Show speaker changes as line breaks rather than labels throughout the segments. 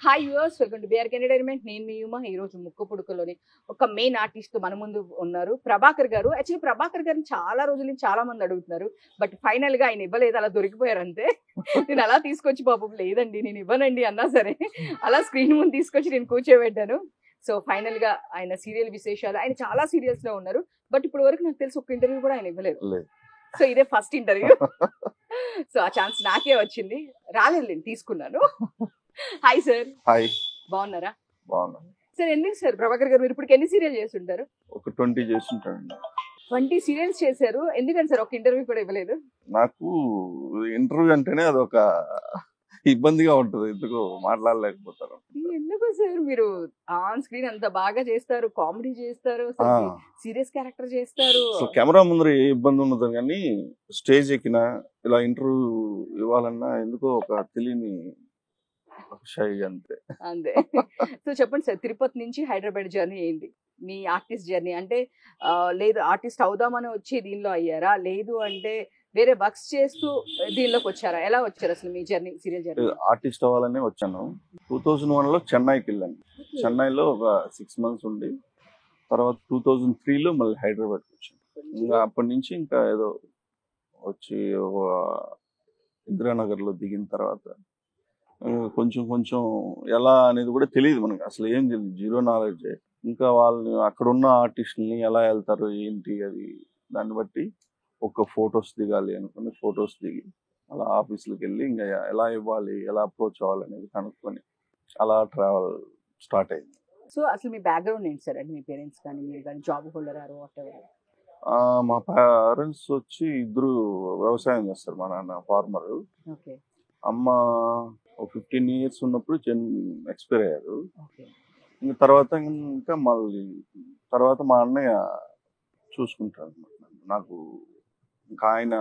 Hi viewers, welcome to BR entertainment. నేను మీ యుమ. ఈ రోజు ముక్కు పుడుకలోని ఒక మెయిన్ ఆర్టిస్ట్ మన ముందు ఉన్నారు, ప్రభాకర్ గారు. యాక్చువల్లీ ప్రభాకర్ గారిని చాలా రోజుల నుంచి చాలా మంది అడుగుతున్నారు, బట్ ఫైనల్ గా ఆయన ఇవ్వలేదు, అలా దొరికిపోయారు అంతే. నేను అలా తీసుకొచ్చి పాపం లేదండి నేను ఇవ్వనండి అన్నా సరే అలా స్క్రీన్ ముందు తీసుకొచ్చి నేను కూర్చోబెట్టాను. సో ఫైనల్ గా ఆయన సీరియల్ విశేషాలు, ఆయన చాలా సీరియల్స్ లో ఉన్నారు, బట్ ఇప్పుడు వరకు నాకు తెలిసి ఒక ఇంటర్వ్యూ కూడా ఆయన ఇవ్వలేదు. సో ఇదే ఫస్ట్ ఇంటర్వ్యూ. సో ఆ ఛాన్స్ నాకే వచ్చింది, రాలేదు, తీసుకున్నాను. Hi sir.
హాయ్,
బాగున్నారా?
బాగున్నా
సార్. ఎందుకు సార్ ప్రభాకర్ గారు మీరు ఇప్పుడు ఎన్ని సీరియల్ చేస్తుంటారు?
ఒక 20 చేస్తుంటానండి.
20 సీరియల్స్ చేశారు, ఎందుకంటే సార్ ఒక ఇంటర్వ్యూ కూడా ఇవ్వలేదు?
నాకు ఇంటర్వ్యూ అంటేనే అదొక ఇబ్బందిగా ఉంటుంది, ఎందుకు మాట్లాడలేకపోతారు.
ఎందుకు సార్, మీరు ఆన్ స్క్రీన్ అంత బాగా చేస్తారు, కామెడీ చేస్తారు, సీరియస్ క్యారెక్టర్ చేస్తారు.
కెమెరా ముందర ఏ ఇబ్బంది ఉండదు, కానీ స్టేజ్ ఎక్కినా ఇలా ఇంటర్వ్యూ ఇవ్వాలన్నా ఎందుకో ఒక తెలియని షై అంతే.
అంతే. సో చెప్పండి సార్, తిరుపతి నుంచి హైదరాబాద్ జర్నీ ఏంటి మీ ఆర్టిస్ట్ జర్నీ? అంటే లేదు ఆర్టిస్ట్ అవుదామని వచ్చి దీనిలో అయ్యారా, లేదు అంటే వేరే వర్క్స్ చేస్తూ దీనిలోకి వచ్చారా, ఎలా వచ్చారు అసలు మీ జర్నీ, సీరియల్ జర్నీ?
ఆర్టిస్ట్ అవ్వాలనే వచ్చాను. 2001లో చెన్నైకి వెళ్ళాను. చెన్నైలో ఒక 6 months ఉండి తర్వాత 2003లో మళ్ళీ హైదరాబాద్కి వచ్చాను. ఇంకా అప్పటి నుంచి ఇంకా ఏదో వచ్చి ఇందిరానగర్లో దిగిన తర్వాత కొంచెం కొంచెం ఎలా అనేది కూడా తెలియదు మనకి, అసలు ఏం తెలియదు, జీరో నాలెడ్జ్. ఇంకా వాళ్ళని అక్కడ ఉన్న ఆర్టిస్టులని ఎలా వెళ్తారు ఏంటి అది, దాన్ని బట్టి ఒక ఫొటోస్ దిగాలి అనుకుని ఫొటోస్ దిగి అలా ఆఫీసులకు వెళ్ళి ఇంకా ఎలా ఇవ్వాలి, ఎలా అప్రోచ్ అవ్వాలి అనేది కనుక్కొని అలా ట్రావెల్ స్టార్ట్ అయింది.
సో అసలు మీ బ్యాక్గ్రౌండ్ ఏంటి సార్? అంటే మీ పేరెంట్స్ కానీ మీరు కానీ job holder or whatever?
మా పేరెంట్స్ వచ్చి ఇద్దరు వ్యవసాయం చేస్తారు. మా నాన్న ఫార్మర్,
ఓకే.
అమ్మ 15 years ఉన్నప్పుడు ఎక్స్పైర్ అయ్యారు. ఇంకా తర్వాత ఇంకా మళ్ళీ తర్వాత మా అన్నయ్య చూసుకుంటారు అనమాట. నాకు ఇంకా ఆయన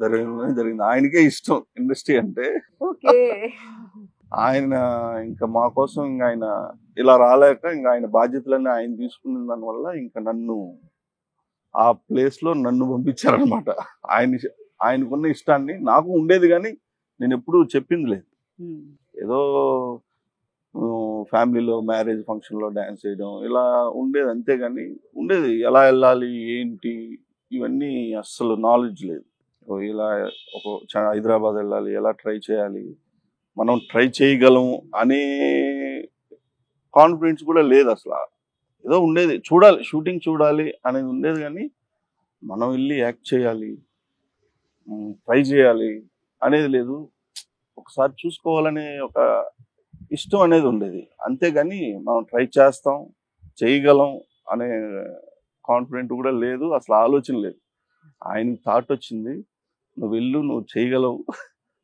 జరిగింది. ఆయనకే ఇష్టం ఇండస్ట్రీ అంటే. ఆయన ఇంకా మా కోసం ఇంకా ఆయన ఇలా రాలేక ఇంకా ఆయన బాధ్యతలన్నీ ఆయన తీసుకున్న దానివల్ల ఇంకా నన్ను ఆ ప్లేస్ లో నన్ను పంపించారనమాట. ఆయనకున్న ఇష్టాన్ని నాకు ఉండేది, కానీ నేను ఎప్పుడూ చెప్పింది లేదు. ఏదో ఫ్యామిలీలో మ్యారేజ్ ఫంక్షన్లో డ్యాన్స్ చేయడం ఇలా ఉండేది, అంతేగాని ఉండేది ఎలా వెళ్ళాలి ఏంటి ఇవన్నీ అస్సలు నాలెడ్జ్ లేదు. ఇలా ఒక హైదరాబాద్ వెళ్ళాలి, ఎలా ట్రై చేయాలి, మనం ట్రై చేయగలం అనే కాన్ఫిడెన్స్ కూడా లేదు అసలు. ఏదో ఉండేది, చూడాలి, షూటింగ్ చూడాలి అనేది ఉండేది, కానీ మనం వెళ్ళి యాక్ట్ చేయాలి, ట్రై చేయాలి అనేది లేదు. ఒకసారి చూసుకోవాలనే ఒక ఇష్టం అనేది ఉండేది, అంతేగాని మనం ట్రై చేస్తాం చేయగలం అనే కాన్ఫిడెంట్ కూడా లేదు, అసలు ఆలోచన లేదు. ఆయన థాట్ వచ్చింది, నువ్వు వెళ్ళు, నువ్వు చేయగలవు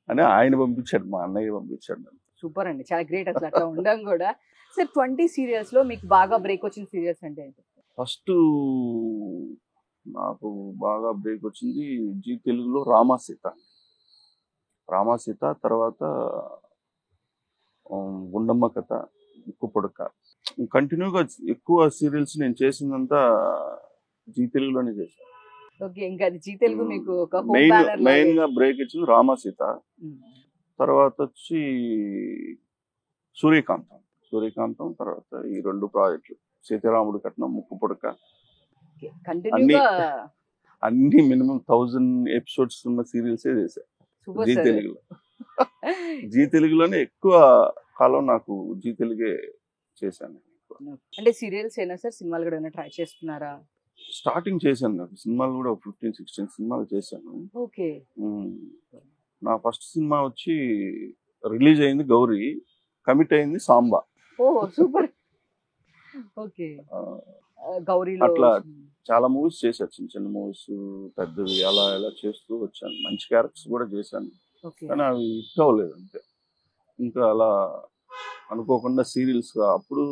అని ఆయన పంపించాడు, మా అన్నయ్య పంపించాడు.
సూపర్ అండి, చాలా గ్రేట్ అసలు అట్లా ఉండడం కూడా. సార్ 20 సీరియల్స్ లో మీకు బాగా బ్రేక్ వచ్చిన సీరియల్స్ అంటే ఏంటి?
ఫస్ట్ నాకు బాగా బ్రేక్ వచ్చింది జీ తెలుగులో రామాసీత. తర్వాత గుండమ్మ కథ, ముక్కు పుడక. కంటిన్యూగా ఎక్కువ సీరియల్స్ నేను చేసిందంతా జీ తెలుగులోనే చేశాను. మెయిన్ గా బ్రేక్ ఇచ్చింది రామాసీత, తర్వాత వచ్చి సూర్యకాంతం, తర్వాత ఈ 2 ప్రాజెక్టులు సీతారాముడు కట్నం, ముక్కు పుడక. అన్ని మినిమం 1000 episodes ఉన్న సీరియల్సే చేశాను జీ తెలుగులో. జీ తెలుగులోనే ఎక్కువ కాలం నాకు జీ తెలుగే చేశాను.
అంటే సీరియల్స్ అయినా సార్, సినిమాలు కూడా ట్రై చేస్తున్నారా?
స్టార్టింగ్ చేశాను, నాకు సినిమాలు కూడా 15-16 సినిమాలు చేశాను.
ఓకే.
నా ఫస్ట్ సినిమా వచ్చి రిలీజ్ అయింది గౌరీ, కమిట్ అయింది సాంబా.
ఓ సూపర్. ఓకే. గౌరీలో
అట్లా చాలా మూవీస్ చేశాను, చిన్న మూవీస్, పెద్దవి, అలా ఎలా చేస్తూ వచ్చాను. మంచి క్యారెక్టర్స్ కూడా చేశాను, కానీ అవి హిట్ అవ్వలేదు అంతే. ఇంకా అలా అనుకోకుండా అప్పుడు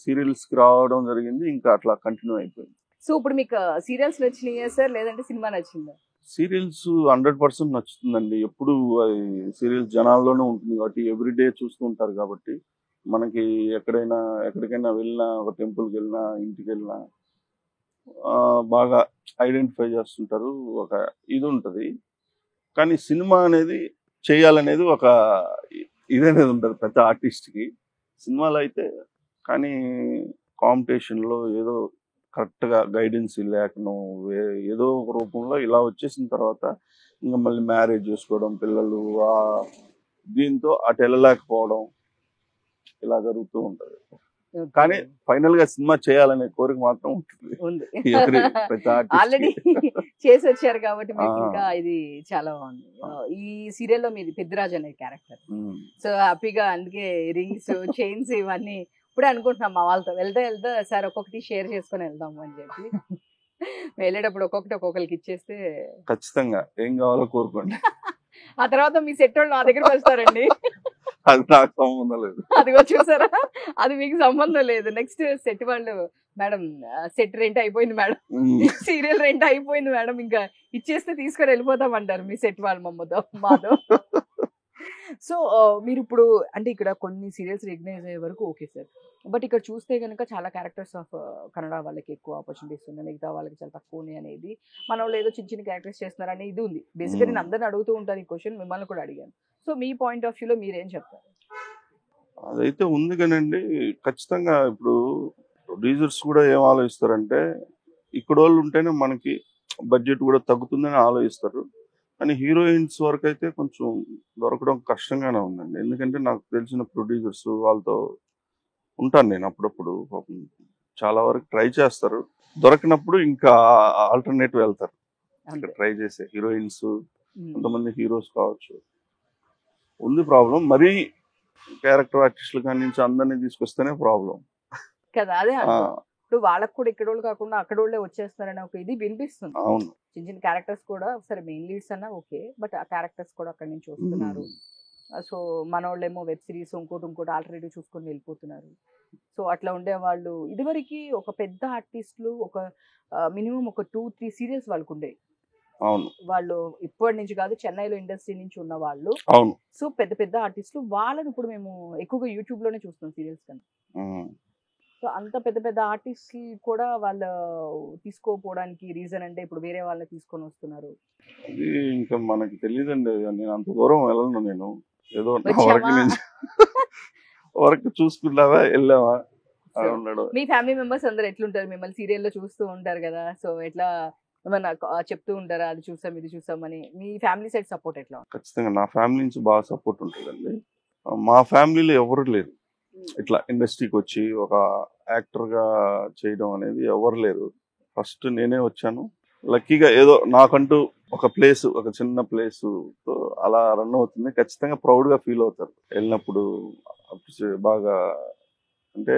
సీరియల్స్కి రావడం జరిగింది, ఇంకా అట్లా కంటిన్యూ అయిపోయింది.
సో ఇప్పుడు మీకు సీరియల్స్ నచ్చినాయా సార్, లేదంటే సినిమా నచ్చిందా?
సీరియల్స్ 100% నచ్చుతుందండి. ఎప్పుడు అది సీరియల్స్ జనాల్లోనే ఉంటుంది కాబట్టి, ఎవ్రీడే చూస్తూ ఉంటారు కాబట్టి మనకి ఎక్కడికైనా వెళ్ళినా, ఒక టెంపుల్కి వెళ్ళినా, ఇంటికి వెళ్ళినా బాగా ఐడెంటిఫై చేస్తుంటారు, ఒక ఇది ఉంటుంది. కానీ సినిమా అనేది చేయాలనేది ఒక ఇదనేది ఉంటుంది ప్రతి ఆర్టిస్ట్ కి. సినిమాలో అయితే కానీ కాంపిటీషన్ లో ఏదో కరెక్ట్ గా గైడెన్స్ లేకనో ఏదో ఒక రూపంలో ఇలా వచ్చేసిన తర్వాత ఇంకా మళ్ళీ మ్యారేజ్ చేసుకోవడం, పిల్లలు, దీంతో అటు వెళ్ళలేకపోవడం ఇలా జరుగుతూ ఉంటది. కానీ ఫైనల్ గా సినిమా చేయాలనే కోరిక మాత్రం ఉంటుంది
ఉంది.
ప్రతి artist కి.
ఆల్రెడీ చేసి వచ్చారు కాబట్టి మీకు ఇంకా ఇది చాలా బాగుంది. ఈ సీరియల్ లో మీది పెద్దరాజు అనే క్యారెక్టర్. సో హ్యాపీగా అందుకే రింగ్స్, చైన్స్ ఇవన్నీ ఇప్పుడే అనుకుంటున్నాం మా వాళ్ళతో వెళ్తా సార్ ఒక్కొక్కటి షేర్ చేసుకొని వెళ్దాము అని చెప్పి. వెళ్ళేటప్పుడు ఒక్కొక్కరికి ఇచ్చేస్తే
ఖచ్చితంగా ఏం కావాలో కోరుకోండి.
ఆ తర్వాత మీ సెట్ వాళ్ళు నా దగ్గరకు వస్తారండి.
అది నాకు సంబంధం లేదు.
అదిగో చూసారా, అది మీకు సంబంధం లేదు. నెక్స్ట్ సెట్ వాళ్ళు మేడం సెట్ రెంట్ అయిపోయింది మేడం, సీరియల్ రెంట్ అయిపోయింది మేడం, ఇంకా ఇచ్చేస్తే తీసుకొని వెళ్ళిపోతాం అంటారు మీ సెట్ వాళ్ళు మాతో. సో మీరు ఇప్పుడు అంటే ఇక్కడ కొన్ని సీరియల్స్ రికగ్నైజ్ అయ్యే వరకు ఓకే సార్, బట్ ఇక్కడ చూస్తే కనుక చాలా క్యారెక్టర్స్ ఆఫ్ కన్నడ వాళ్ళకి ఎక్కువ ఆపర్చునిటీస్ ఉన్నాయి, మిగతా వాళ్ళకి చాలా తక్కువ ఉన్నాయి అనేది. మన వాళ్ళు ఏదో చిన్న క్యారెక్టర్స్ చేస్తున్నారు అనే ఇది ఉంది. బేసిక్గా నేను అందరిని అడుగుతూ ఉంటాను ఈ క్వశ్చన్, మిమ్మల్ని కూడా అడిగాను. సో మీ పాయింట్ ఆఫ్ వ్యూలో మీరేం చెప్తారు?
అదైతే ఉంది కానండి, ఖచ్చితంగా ఇప్పుడు ప్రొడ్యూసర్స్ కూడా ఏం ఆలోచిస్తారంటే ఇక్కడ వాళ్ళు ఉంటేనే మనకి బడ్జెట్ కూడా తగ్గుతుందని ఆలోచిస్తారు. కానీ హీరోయిన్స్ వరకు అయితే కొంచెం దొరకడం కష్టంగానే ఉందండి. ఎందుకంటే నాకు తెలిసిన ప్రొడ్యూసర్స్ వాళ్ళతో ఉంటాను నేను అప్పుడప్పుడు, చాలా వరకు ట్రై చేస్తారు, దొరకనప్పుడు ఇంకా ఆల్టర్నేటివ్ వెళ్తారు. ఇక్కడ ట్రై చేసే హీరోయిన్స్, కొంతమంది హీరోస్ కావచ్చు. ఉంది ప్రాబ్లం, మరీ క్యారెక్టర్ ఆర్టిస్టులు కానీ నుంచి అందరినీ తీసుకొస్తేనే ప్రాబ్లం
కదా. అదే ఇప్పుడు వాళ్ళకు కూడా ఇక్కడ వాళ్ళు కాకుండా అక్కడ వాళ్ళే వచ్చేస్తారని ఒక ఇది వినిపిస్తుంది.
అవును,
చిన్న క్యారెక్టర్స్ కూడా సరే మెయిన్ లీడ్స్ అన్నా ఓకే, బట్ ఆ క్యారెక్టర్స్ కూడా అక్కడి నుంచి వస్తున్నారు. సో మన వాళ్ళేమో వెబ్ సిరీస్ ఇంకోటి ఆల్టర్నేటివ్ చూసుకొని వెళ్ళిపోతున్నారు. సో అట్లా ఉండేవాళ్ళు ఇదివరకు ఒక పెద్ద ఆర్టిస్టులు ఒక మినిమం ఒక 2-3 సీరియల్స్ వాళ్ళకు ఉండేవి.
అవును,
వాళ్ళు ఇప్పటి నుంచి కాదు, చెన్నైలో ఇండస్ట్రీ నుంచి ఉన్న వాళ్ళు.
అవును.
సో పెద్ద ఆర్టిస్టులు వాళ్ళని ఇప్పుడు మేము ఎక్కువగా యూట్యూబ్ లోనే చూస్తున్నాం సీరియల్స్ కన్నా. సో అంత పెద్ద ఆర్టిస్టులు కూడా వాళ్ళు తీసుకోపోవడానికి రీజన్ అంటే ఇప్పుడు వేరే వాళ్ళని తీసుకొని వస్తున్నారు.
అది ఇంకా మనకి తెలియదండి, నేను అంత దూరం వెళ్ళను. నేను ఏదో వర్క్ చూసుకున్నావా వెళ్ళావా ఉన్నాడు.
మీ ఫ్యామిలీ మెంబర్స్ అందరు ఎట్లుంటారు? మిమ్మల్ని సీరియల్లో చూస్తూ ఉంటారు కదా, సో ఎట్లా ఏమన్నా చెప్తూ ఉంటారా అది చూసాం ఇది చూసామని? మీ ఫ్యామిలీ సైడ్ సపోర్ట్ ఎట్లా?
ఖచ్చితంగా నా ఫ్యామిలీ నుంచి బాగా సపోర్ట్ ఉంటుందండి. మా ఫ్యామిలీలో ఎవరు లేరు ఇట్లా ఇండస్ట్రీకి వచ్చి ఒక యాక్టర్ గా చేయడం అనేది ఎవరు లేరు. ఫస్ట్ నేనే వచ్చాను. లక్కీగా ఏదో నాకంటూ ఒక ప్లేస్, ఒక చిన్న ప్లేస్ అలా రన్ అవుతుంది. ఖచ్చితంగా ప్రౌడ్ గా ఫీల్ అవుతారు వెళ్ళినప్పుడు. బాగా అంటే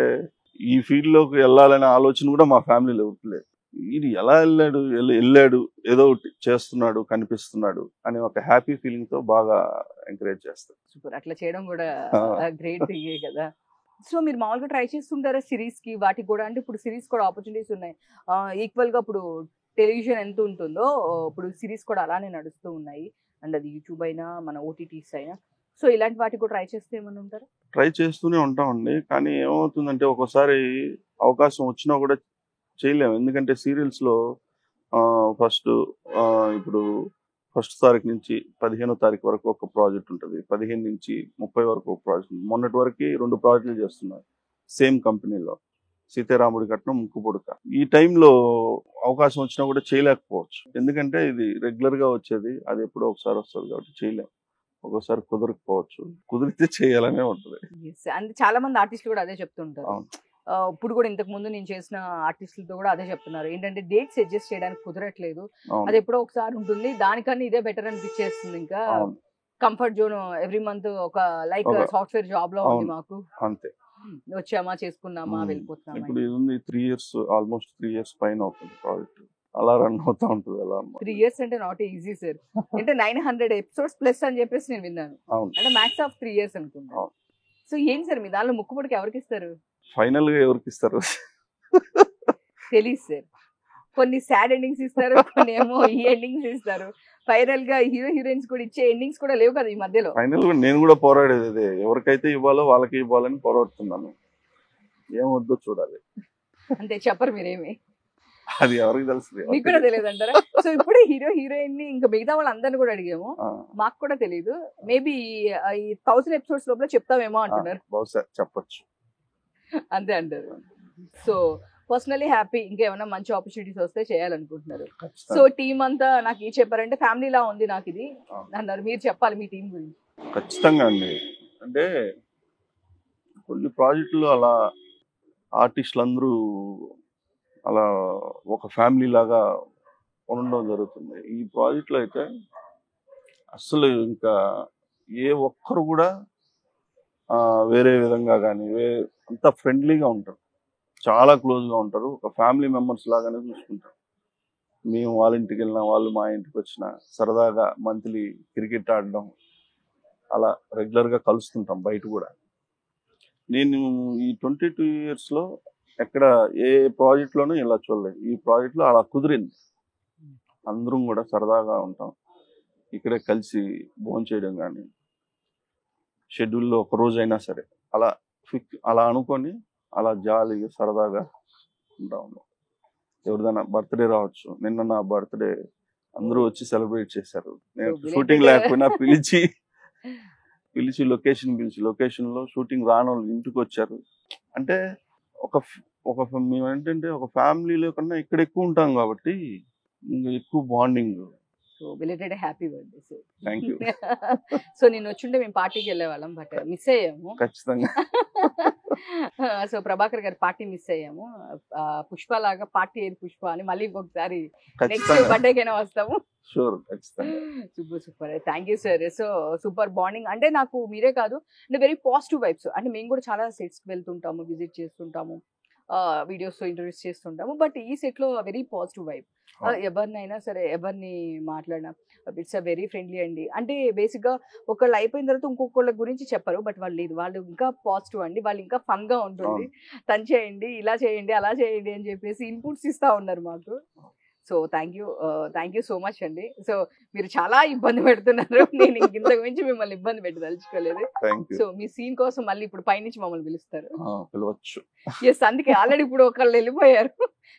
ఈ ఫీల్డ్ లోకి వెళ్ళాలనే ఆలోచన కూడా మా ఫ్యామిలీలో లేదు. ఇది ఎలా వెళ్ళాడు ఏదో ఒకటి చేస్తున్నాడు కనిపిస్తున్నాడు అనే ఒక హ్యాపీ ఫీలింగ్ తో బాగా ఎంకరేజ్ చేస్తారు.
సూపర్, అట్లా చేయడం కూడా గ్రేట్ థింగే కదా. సో మీరు మామూలుగా ట్రై చేస్తుంటారా సిరీస్ కి వాటికి కూడా? అంటే ఇప్పుడు సిరీస్ కూడా ఆపర్చునిటీస్ ఉన్నాయి ఈక్వల్ గా. ఇప్పుడు టెలివిజన్ ఎంత ఉంటుందో ఇప్పుడు సిరీస్ కూడా అలానే నడుస్తూ ఉన్నాయి, అండ్ అది యూట్యూబ్ అయినా మన ఓటీటీస్ అయినా. సో ఇలాంటి వాటికి కూడా ట్రై చేస్తే ఏమన్నా ఉంటారా?
ట్రై చేస్తూనే ఉంటామండి, కానీ ఏమవుతుందంటే ఒకసారి అవకాశం వచ్చినా కూడా చేయలేము. ఎందుకంటే సీరియల్స్ లో ఇప్పుడు 1వ తారీఖు నుంచి 15వ తారీఖు వరకు ఒక ప్రాజెక్ట్ ఉంటుంది, 15 నుంచి 30 వరకు ఒక ప్రాజెక్ట్. మొన్నటి వరకు 2 ప్రాజెక్టులు చేస్తున్నారు సేమ్ కంపెనీలో, సీతారాముడి కట్నం, ముక్కుపుడక. ఈ టైంలో అవకాశం వచ్చినా కూడా చేయలేకపోవచ్చు, ఎందుకంటే ఇది రెగ్యులర్ గా వచ్చేది, అది ఎప్పుడో ఒకసారి వస్తుంది కాబట్టి చేయలేము. ఒక్కోసారి కుదరకపోవచ్చు, కుదిరితే చేయాలనే ఉంటుంది.
అంటే చాలా మంది ఆర్టిస్టులు కూడా అదే చెప్తుంటారు. ఇప్పుడు కూడా ఇంతకు ముందు నేను చేసిన ఆర్టిస్టులతో కూడా అదే చెప్తున్నారు, ఏంటంటే డేట్స్ అడ్జస్ట్ చేయడానికి కుదరట్లేదు, అది ఎప్పుడో ఒకసారి ఉంటుంది, దానికన్నా ఇదే బెటర్ అనిపించేస్తుంది. ఇంకా కంఫర్ట్ జోన్ ఎవ్రీ మంత్ ఒక లైక్ సాఫ్ట్వేర్ జాబ్ లో ఉంది మాకు, అంతే వచ్చామా చేసుకున్నామా వెళ్ళిపోతున్నామా.
ఇప్పుడు ఇది ఉంది 3 years, ఆల్మోస్ట్ 3 years పైన అవుతుంది ప్రాజెక్ట్, అలా రన్ అవుతా ఉంటుంది. అలా
3 years అంటే నాట్ ఈజీ సార్. అంటే 900 episodes ప్లస్ అని చెప్పేసి నేను విన్నాను, అంటే మ్యాక్స్ ఆఫ్ 3 years అనుకుంటా. సో ఏం సార్ మీ దానిలో ముక్కుపుడికి ఎవరికి ఇస్తారు?
ఫైనల్ గా ఎవరికి ఇస్తారు
తెలీదు సార్. కొన్ని సాడ్ ఎండింగ్స్ ఇస్తారు, కొన్ని ఏమో ఈ ఎండింగ్స్ ఇస్తారు. ఫైనల్ గా హీరో హీరోయిన్స్ కూడా ఇచ్చే ఎండింగ్స్ కూడా లేవు కదా ఈ మధ్యలో.
ఫైనల్ గా నేను కూడా పోరాడేది అదే, ఎవరికైతే ఇవ్వాలో వాళ్ళకి ఇవ్వాలని పోరాడుతున్నాను. ఏమొద్దో చూడాలి.
అంటే చెప్పరు మీరేమి?
అది ఎవరికి తెలుసు.
మీకు కూడా తెలియదు అంటారా? సో ఇప్పుడు హీరో హీరోయిన్ ని ఇంకా మిగతా వాళ్ళందరినీ కూడా అడిగాము, మాకు కూడా తెలియదు. మేబీ ఈ 1000 ఎపిసోడ్స్ లోపల చెప్తామేమో అంటున్నారు.
బహుశా చెప్పొచ్చు.
అంతే అంటారు. So personally happy. ఇంకేమైనా మంచి ఆపర్చునిటీస్ వస్తే చేయాలనుకుంటున్నారు. సో టీం అంతా నాకు ఈ చెప్పారంటే ఫ్యామిలీ లా ఉంది నాకు ఇది అన్నారు. మీరు చెప్పాలి మీ టీం గురించి.
ఖచ్చితంగా అండి. అంటే కొన్ని ప్రాజెక్టులు అలా ఆర్టిస్టులు అందరూ అలా ఒక ఫ్యామిలీ లాగా ఉండడం జరుగుతుంది. ఈ ప్రాజెక్టులో అయితే అసలు ఇంకా ఏ ఒక్కరు కూడా వేరే విధంగా కానీ అంతా ఫ్రెండ్లీగా ఉంటారు, చాలా క్లోజ్గా ఉంటారు, ఒక ఫ్యామిలీ మెంబర్స్ లాగానే చూసుకుంటారు. మేము వాళ్ళ ఇంటికి వెళ్ళినా వాళ్ళు మా ఇంటికి వచ్చినా సరదాగా మంత్లీ క్రికెట్ ఆడడం అలా రెగ్యులర్గా కలుస్తుంటాం బయట కూడా. నేను ఈ 22 yearsలో ఎక్కడ ఏ ప్రాజెక్ట్లోనూ ఇలా చూడలేదు. ఈ ప్రాజెక్ట్లో అలా కుదిరింది. అందరం కూడా సరదాగా ఉంటాం, ఇక్కడే కలిసి భోజనం చేయడం కానీ షెడ్యూల్లో ఒక రోజైనా సరే అలా అనుకొని అలా జాలీగా సరదాగా ఉంటాము. ఎవరిదైనా బర్త్డే రావచ్చు. నిన్న నా బర్త్డే అందరూ వచ్చి సెలబ్రేట్ చేశారు. నేను షూటింగ్ లేకపోయినా పిలిచి లొకేషన్లో షూటింగ్ రాని వాళ్ళు ఇంటికి వచ్చారు. అంటే మేము ఏంటంటే ఒక ఫ్యామిలీలో కన్నా ఇక్కడ ఎక్కువ ఉంటాం కాబట్టి ఇంకా ఎక్కువ bonding.
So belated happy birthday. So
thank you.
So నేను వచ్చుంటే మేము పార్టీకి వెళ్ళే వాళ్ళం, బట్ మిస్ అయ్యాము.
ఖచ్చితంగా.
సో ప్రభాకర్ గారి పార్టీ మిస్ అయ్యాము. పుష్ప లాగా పార్టీ ఏది పుష్ప అని మళ్ళీ ఇంకొకసారి నెక్స్ట్ బర్త్డేకైనా వస్తాము. Super. Thank you sir. So super bonding. అంటే నాకు మీరే కాదు అంటే వెరీ పాజిటివ్ వైబ్స్. అంటే మేము కూడా చాలా సెట్స్కి వెళ్తుంటాము, విజిట్ చేస్తుంటాము, వీడియోస్ ఇంటర్వ్యూస్ చేస్తుంటాము. బట్ ఈ సెట్ లో వెరీ పాజిటివ్ వైబ్. ఎవరినైనా సరే ఎవరిని మాట్లాడినా ఇట్స్ అ వెరీ ఫ్రెండ్లీ అండి. అంటే బేసిక్ గా ఒకళ్ళు అయిపోయిన తర్వాత ఇంకొకళ్ళ గురించి చెప్పరు, బట్ వాళ్ళు ఇంకా పాజిటివ్ అండి. వాళ్ళు ఇంకా ఫన్ గా ఉంటుంది. తను చేయండి, ఇలా చేయండి, అలా చేయండి అని చెప్పేసి ఇన్పుట్స్ ఇస్తా ఉన్నారు మాకు. So thank you so much అండి. సో మీరు చాలా ఇబ్బంది పెడుతున్నారు. నేను ఇంతకు మించి మిమ్మల్ని ఇబ్బంది పెట్టదలుచుకోలేదు. సో మీ సీన్ కోసం మళ్ళీ ఇప్పుడు పైనుంచి మమ్మల్ని పిలుస్తారు. ఎస్, అందుకే ఆల్రెడీ ఇప్పుడు ఒకళ్ళు వెళ్ళిపోయారు.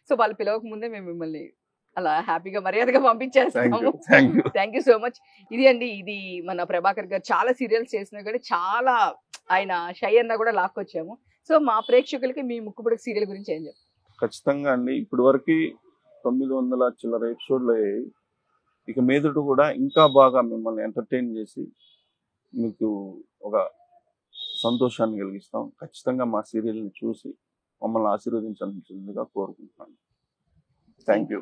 సో వాళ్ళు పిలవక ముందే మేము మిమ్మల్ని అలా హ్యాపీగా మర్యాదగా పంపించేస్తాము. Thank you so much. ఇది మన ప్రభాకర్ గారు చాలా సీరియల్స్ చేసినా కానీ చాలా ఆయన షై అన్న కూడా లాక్కొచ్చాము. సో మా ప్రేక్షకులకి మీ ముక్కుపుడక సీరియల్ గురించి ఏం చెప్తారు?
ఖచ్చితంగా అండి. ఇప్పటి వరకు 900 చిల్లర ఎపిసోడ్లు అయ్యాయి. ఇక మీదట కూడా ఇంకా బాగా మిమ్మల్ని ఎంటర్టైన్ చేసి మీకు ఒక సంతోషాన్ని కలిగిస్తాం. ఖచ్చితంగా మా సీరియల్ని చూసి మమ్మల్ని ఆశీర్వదించాల్సిందిగా కోరుకుంటున్నాను. Thank you.